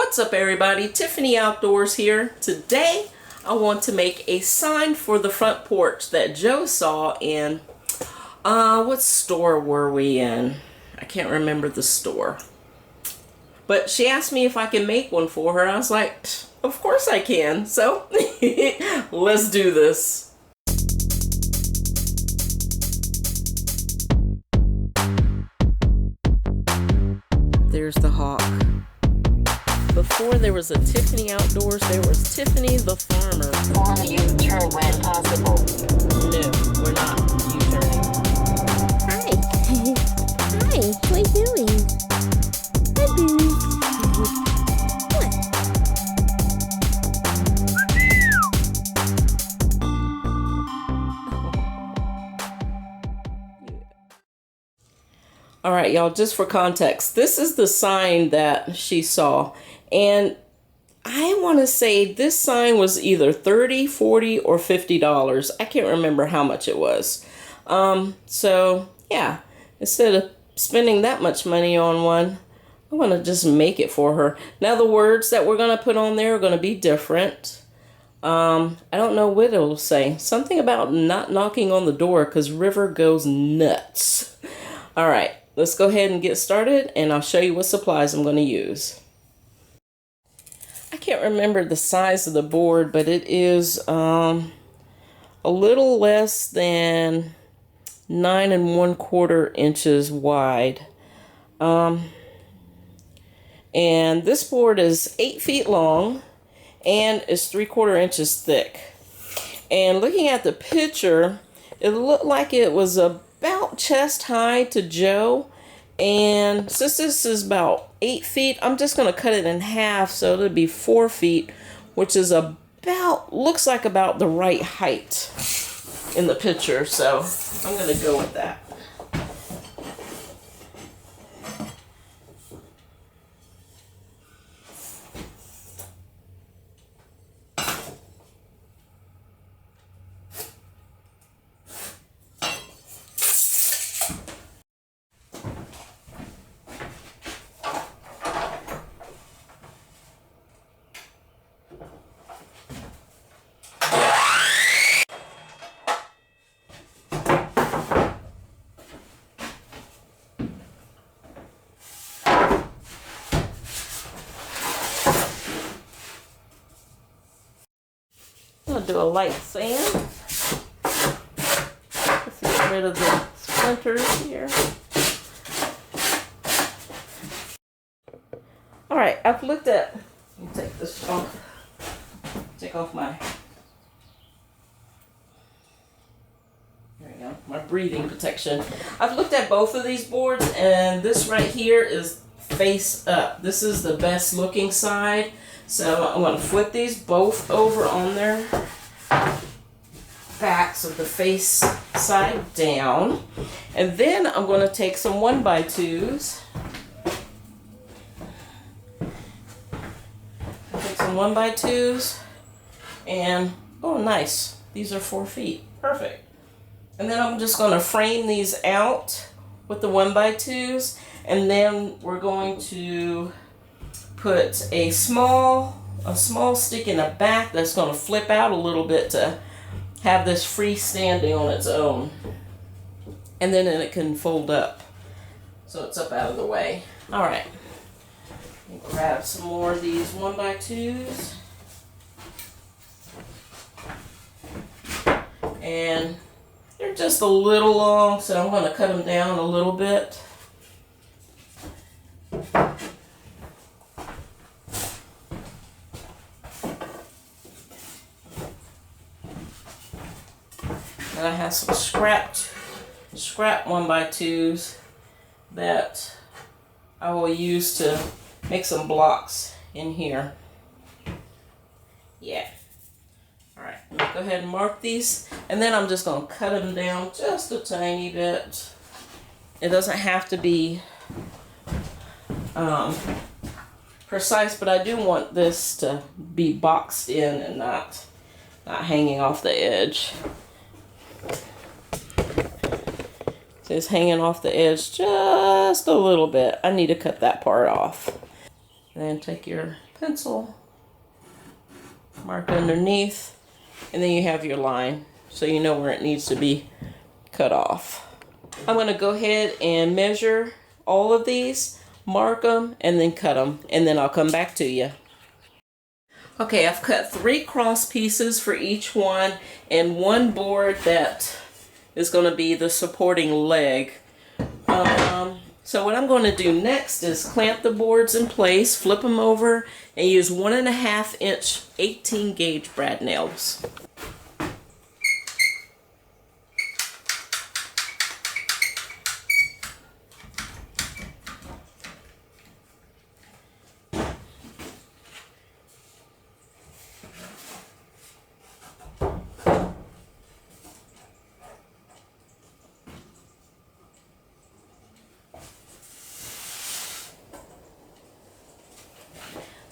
What's up everybody, Tiffany Outdoors here. Today I want to make a sign for the front porch that Joe saw in, what store were we in? I can't remember the store. But she asked me if I can make one for her. I was like, of course I can. So let's do this. There's the hawk. Before there was a Tiffany Outdoors, there was Tiffany the farmer. Follow U-turn when possible. No, we're not U-turning. Hi. Hi, what are you doing? Hi, Boo. What? All right, y'all, just for context, this is the sign that she saw. And I want to say this sign was either $30, $40, or $50. I can't remember how much it was. So, yeah, instead of spending that much money on one, I want to just make it for her. Now, the words that we're going to put on there are going to be different. I don't know what it'll say. Something about not knocking on the door because River goes nuts. All right, let's go ahead and get started, and I'll show you what supplies I'm going to use. I can't remember the size of the board, but it is a little less than 9 1/4 inches wide. And this board is 8 feet long and is 3/4 inches thick. And looking at the picture, it looked like it was about chest high to Joe. And since this is about 8 feet, I'm just going to cut it in half, so it'll be 4 feet, which is about, looks like about the right height in the picture. So I'm going to go with that. I'll do a light sand. Let's get rid of the splinters here. Alright, I've looked at, let me take this off. Take off my, there we go, my breathing protection. I've looked at both of these boards, and this right here is face up. This is the best looking side. So I'm going to flip these both over on their backs of the face side down. And then I'm going to take some 1x2s. Take some 1x2s and, oh nice, these are 4 feet. Perfect. And then I'm just going to frame these out with the 1x2s, and then we're going to put a small stick in the back that's going to flip out a little bit to have this freestanding on its own, and then it can fold up so it's up out of the way. All right, grab some more of these 1x2s, and they're just a little long, so I'm going to cut them down a little bit. And I have some scrap 1x2s that I will use to make some blocks in here. Yeah. Alright, let me go ahead and mark these. And then I'm just going to cut them down just a tiny bit. It doesn't have to be precise, but I do want this to be boxed in and not hanging off the edge. So it's hanging off the edge just a little bit. I need to cut that part off. And then take your pencil, mark underneath, and then you have your line so you know where it needs to be cut off. I'm going to go ahead and measure all of these, mark them, and then cut them, and then I'll come back to you. Okay, I've cut 3 cross pieces for each one and 1 board that is going to be the supporting leg. So what I'm going to do next is clamp the boards in place, flip them over, and use 1.5 inch 18 gauge brad nails.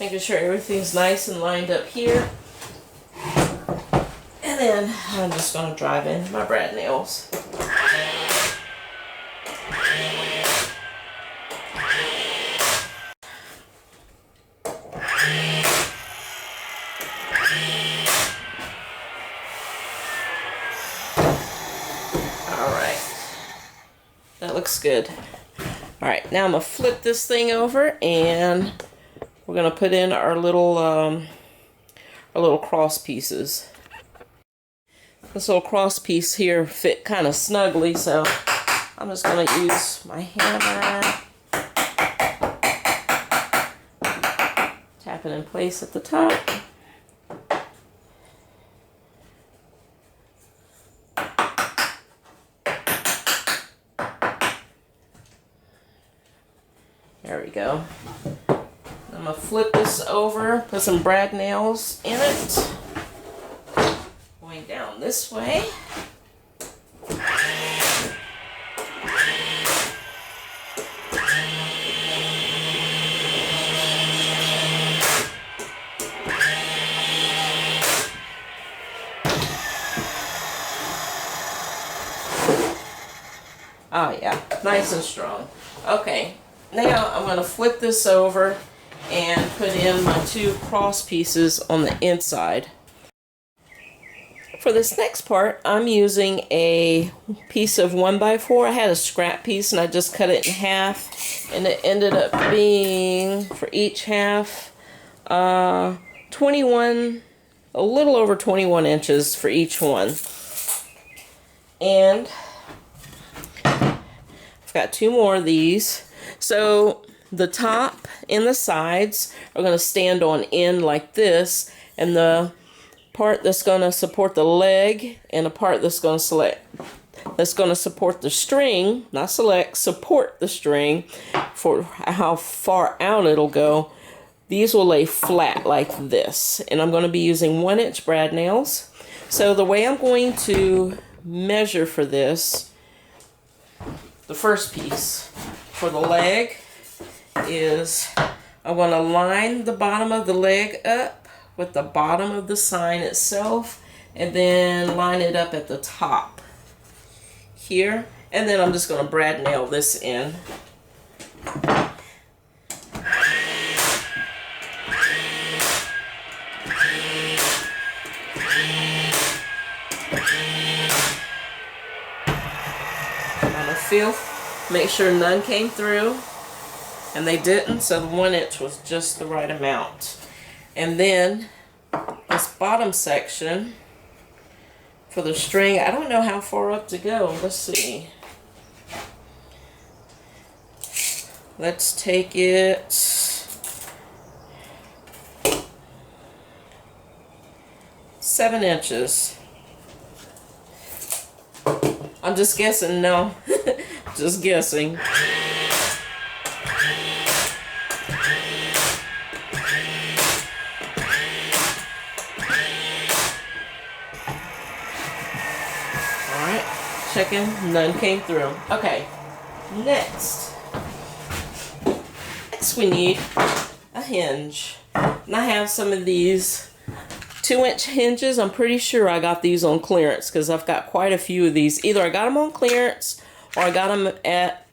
Making sure everything's nice and lined up here. And then I'm just going to drive in my brad nails. Alright. That looks good. Alright, now I'm going to flip this thing over and we're going to put in our little cross pieces. This little cross piece here fit kind of snugly, so I'm just going to use my hammer. Tap it in place at the top. There we go. I'm going to flip this over, put some brad nails in it. Going down this way. Oh yeah, nice and strong. Okay, now I'm going to flip this over and put in my 2 cross pieces on the inside. For this next part, I'm using a piece of 1x4. I had a scrap piece and I just cut it in half, and it ended up being, for each half, 21, a little over 21 inches for each one. And I've got 2 more of these. So the top and the sides are going to stand on end like this, and the part that's going to support the leg and a part that's going to support the string, not support the string for how far out it'll go. These will lay flat like this, and I'm going to be using 1 inch brad nails. So the way I'm going to measure for this, the first piece for the leg is I'm going to line the bottom of the leg up with the bottom of the sign itself, and then line it up at the top here, and then I'm just going to brad nail this in. On the feel, make sure none came through, and they didn't, so the 1 inch was just the right amount. And then this bottom section for the string, I don't know how far up to go. Let's see. Let's take it 7 inches. I'm just guessing, no. Just guessing. Alright, checking, none came through. Okay, next we need a hinge. And I have some of these 2-inch hinges. I'm pretty sure I got these on clearance because I've got quite a few of these. Either I got them on clearance or I got them at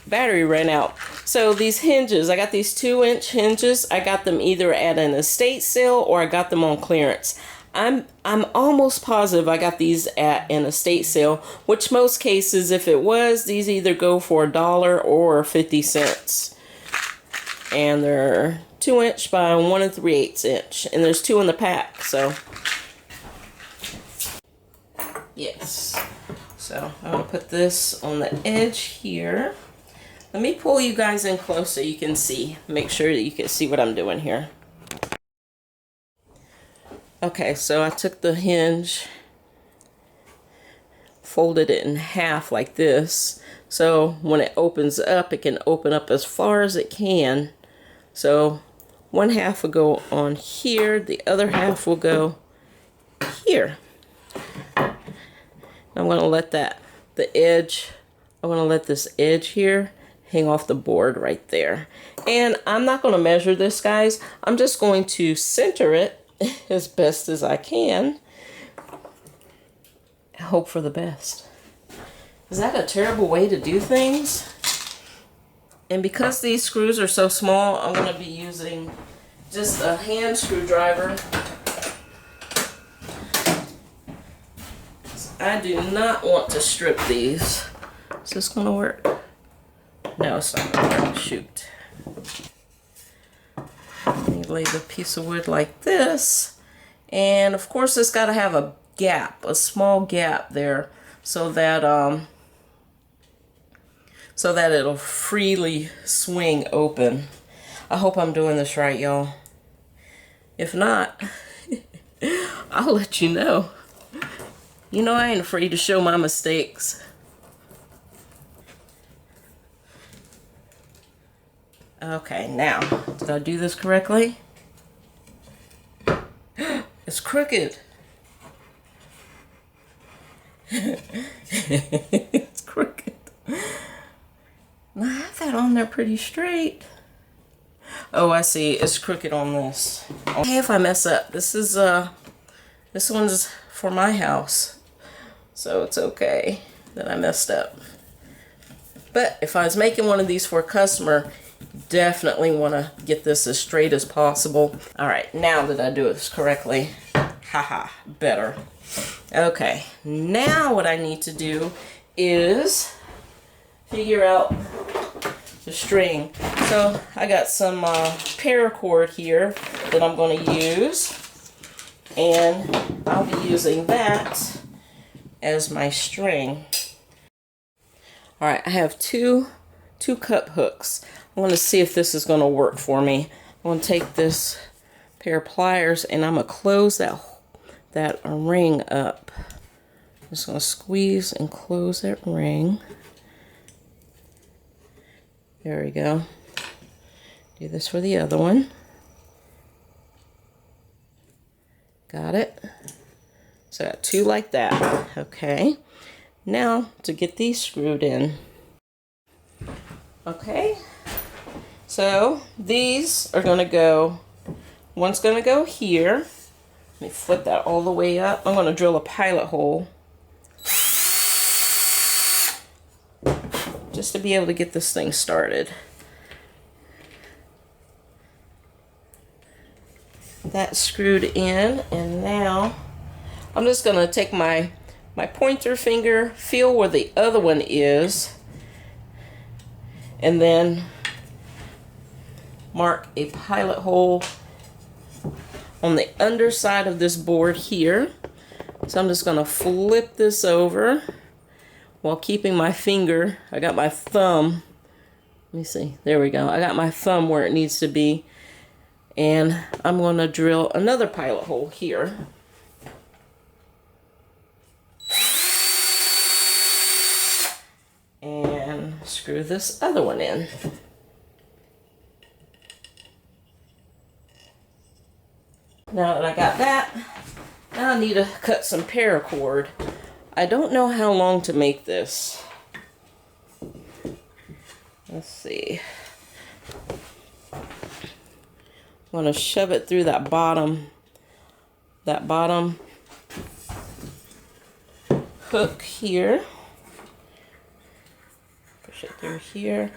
battery ran out. So these hinges, I got these 2-inch hinges. I got them either at an estate sale or I got them on clearance. I'm almost positive I got these at an estate sale, which most cases, if it was, these either go for $1 or 50 cents. And they're 2-inch by 1 3/8 inch, and there's 2 in the pack. So yes, so I'm gonna put this on the edge here. Let me pull you guys in close so you can see. Make sure that you can see what I'm doing here. Okay, so I took the hinge, folded it in half like this. So when it opens up, it can open up as far as it can. So one half will go on here, the other half will go here. I'm gonna let I'm gonna let this edge here hang off the board right there. And I'm not gonna measure this, guys. I'm just going to center it as best as I can. Hope for the best. Is that a terrible way to do things? And because these screws are so small, I'm gonna be using just a hand screwdriver. I do not want to strip these. Is this gonna work? No, it's not gonna work. Shoot. Let me lay the piece of wood like this. And of course it's gotta have a gap, a small gap there, so that it'll freely swing open. I hope I'm doing this right, y'all. If not, I'll let you know. You know, I ain't afraid to show my mistakes. Okay, now, did I do this correctly? It's crooked. It's crooked. I have that on there pretty straight. Oh, I see. It's crooked on this. Okay, if I mess up, this one's for my house. So it's okay that I messed up. But if I was making one of these for a customer, definitely want to get this as straight as possible. All right, now that I do this correctly, haha, better. Okay, now what I need to do is figure out the string. So I got some paracord here that I'm going to use, and I'll be using that as my string. All right, I have two cup hooks. I want to see if this is going to work for me. I'm going to take this pair of pliers and I'm going to close that ring up. I'm just going to squeeze and close that ring. There we go. Do this for the other one. Got it. So I got two like that. Okay. Now to get these screwed in. Okay. So these are going to go, one's going to go here. Let me flip that all the way up. I'm going to drill a pilot hole just to be able to get this thing started. That's screwed in, and now I'm just going to take my pointer finger, feel where the other one is, and then mark a pilot hole on the underside of this board here. So I'm just going to flip this over while keeping my finger. I got my thumb. Let me see. There we go. I got my thumb where it needs to be. And I'm going to drill another pilot hole here. And screw this other one in. Now that I got that, now I need to cut some paracord. I don't know how long to make this. Let's see. I'm going to shove it through that bottom hook here. Push it through here,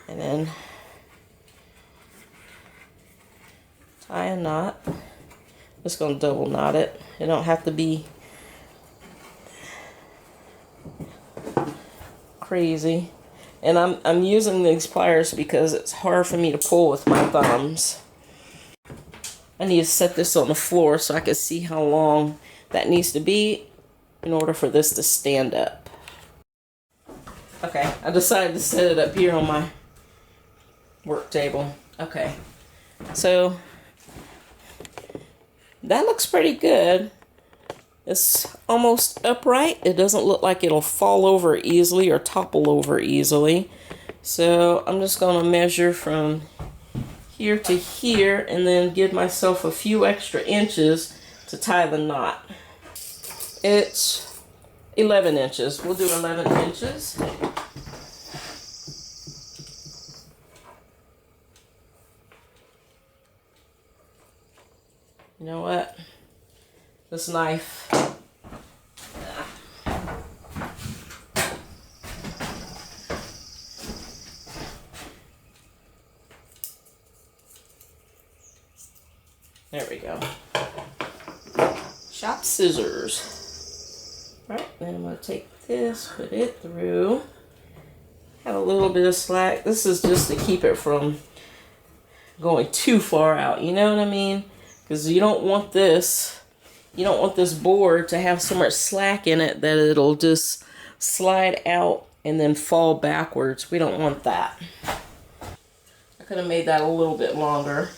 and then tie a knot. Just gonna double knot it. It don't have to be crazy. And I'm using these pliers because it's hard for me to pull with my thumbs. I need to set this on the floor so I can see how long that needs to be in order for this to stand up. Okay, I decided to set it up here on my work table. Okay, so that looks pretty good. It's almost upright. It doesn't look like it'll fall over easily or topple over easily. So I'm just going to measure from here to here and then give myself a few extra inches to tie the knot. It's 11 inches. We'll do 11 inches. You know what? This knife. There we go. Shop scissors. Right, then I'm going to take this, put it through. Have a little bit of slack. This is just to keep it from going too far out. You know what I mean? Because you don't want this. You don't want this board to have so much slack in it that it'll just slide out and then fall backwards. We don't want that. I could have made that a little bit longer.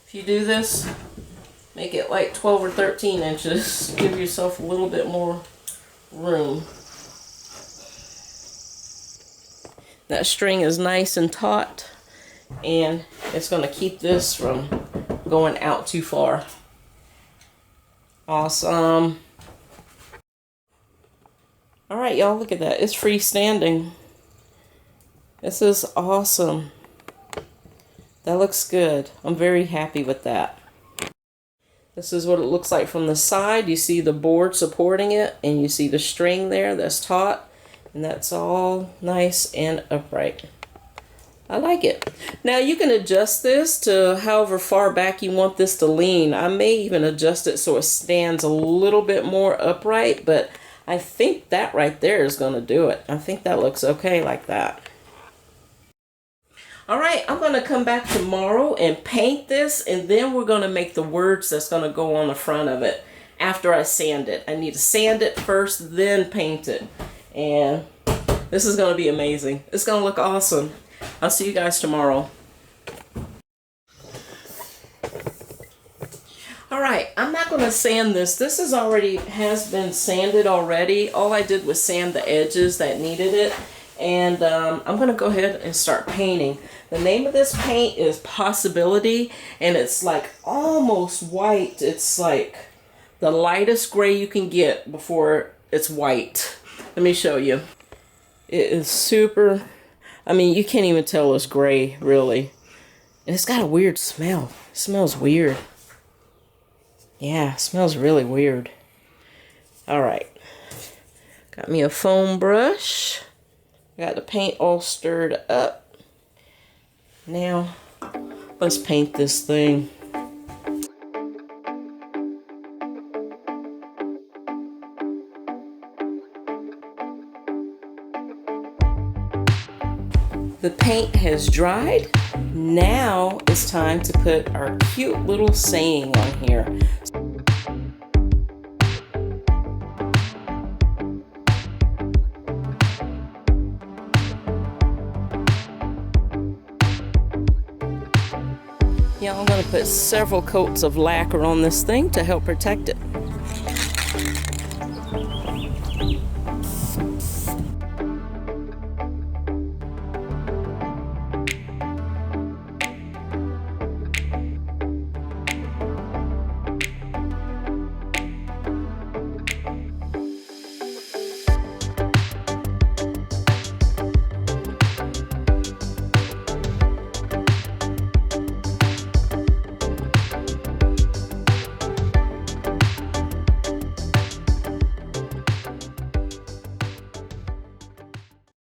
If you do this, make it like 12 or 13 inches. Give yourself a little bit more room. That string is nice and taut, and it's going to keep this from going out too far. Awesome. All right, y'all, look at that. It's freestanding. This is awesome. That looks good. I'm very happy with that. This is what it looks like from the side. You see the board supporting it, and you see the string there that's taut, and that's all nice and upright. I like it. Now you can adjust this to however far back you want this to lean. I may even adjust it so it stands a little bit more upright, but I think that right there is going to do it. I think that looks okay like that. All right, I'm going to come back tomorrow and paint this, and then we're going to make the words that's going to go on the front of it after I sand it. I need to sand it first, then paint it. And this is going to be amazing. It's going to look awesome. I'll see you guys tomorrow. All right, I'm not going to sand this. This has been sanded already. All I did was sand the edges that needed it. And I'm going to go ahead and start painting. The name of this paint is Possibility, and it's like almost white. It's like the lightest gray you can get before it's white. Let me show you. It is super, I mean, you can't even tell it's gray, really. And it's got a weird smell. It smells weird. Yeah, it smells really weird. All right. Got me a foam brush. Got the paint all stirred up. Now, let's paint this thing. The paint has dried. Now it's time to put our cute little saying on here. Yeah, I'm going to put several coats of lacquer on this thing to help protect it.